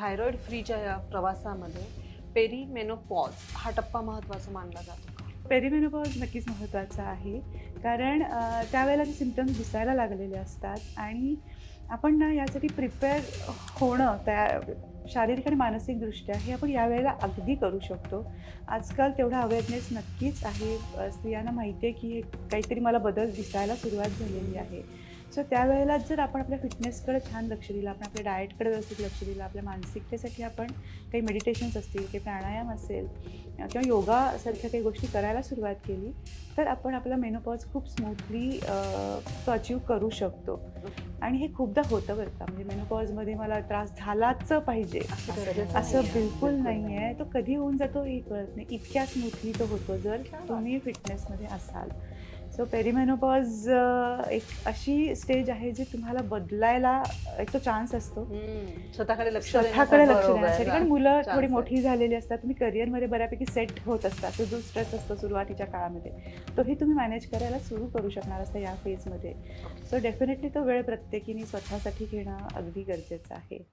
Thyroid फ्रीच्या या प्रवासामध्ये perimenopause हा टप्पा महत्त्वाचा मानला जातो का? पेरिमेनोपॉज नक्कीच महत्त्वाचा आहे. कारण त्यावेळेला जे सिम्प्टम्स दिसायला लागलेले असतात आणि आपण ना यासाठी प्रिपेअर होणं त्या शारीरिक आणि मानसिकदृष्ट्या हे आपण यावेळेला अगदी करू शकतो. आजकाल तेवढा अवेअरनेस नक्कीच आहे. स्त्रियांना माहिती आहे की हे काहीतरी मला बदल दिसायला सुरुवात झालेली आहे. सो त्यावेळेला जर आपण आपल्या फिटनेसकडे छान लक्ष दिलं, आपण आपल्या डाएटकडे व्यवस्थित लक्ष दिलं, आपल्या मानसिकतेसाठी आपण काही मेडिटेशन्स असतील, काही प्राणायाम असेल किंवा योगासारख्या काही गोष्टी करायला सुरुवात केली, तर आपण आपला मेनोपॉज खूप स्मूथली तो अचीव करू शकतो. आणि हे खूपदा होतं बरं का, म्हणजे मेनोपॉजमध्ये मला त्रास झालाच पाहिजे असं बिलकुल नाही आहे. तो कधी होऊन जातो हे कळत नाही. इतक्या स्मूथली तो होतो जर तुम्ही फिटनेसमध्ये असाल. सो पेरिमेनोपॉज एक अशी स्टेज आहे जी तुम्हाला बदलायला एक तो चान्स असतो. स्वतःकडे लक्ष स्वतःकडे लक्ष बरोबर, देण्यासाठी. कारण राईट. मुलं थोडी चान्स आहे. मोठी झालेली असतात. तुम्ही करिअरमध्ये बऱ्यापैकी सेट होत असतात. तो जो स्ट्रेस असतो सुरुवातीच्या काळामध्ये, तोही तुम्ही मॅनेज करायला सुरू करू शकणार असता या फेजमध्ये. सो डेफिनेटली तो वेळ प्रत्येकीने स्वतःसाठी घेणं अगदी गरजेचं आहे.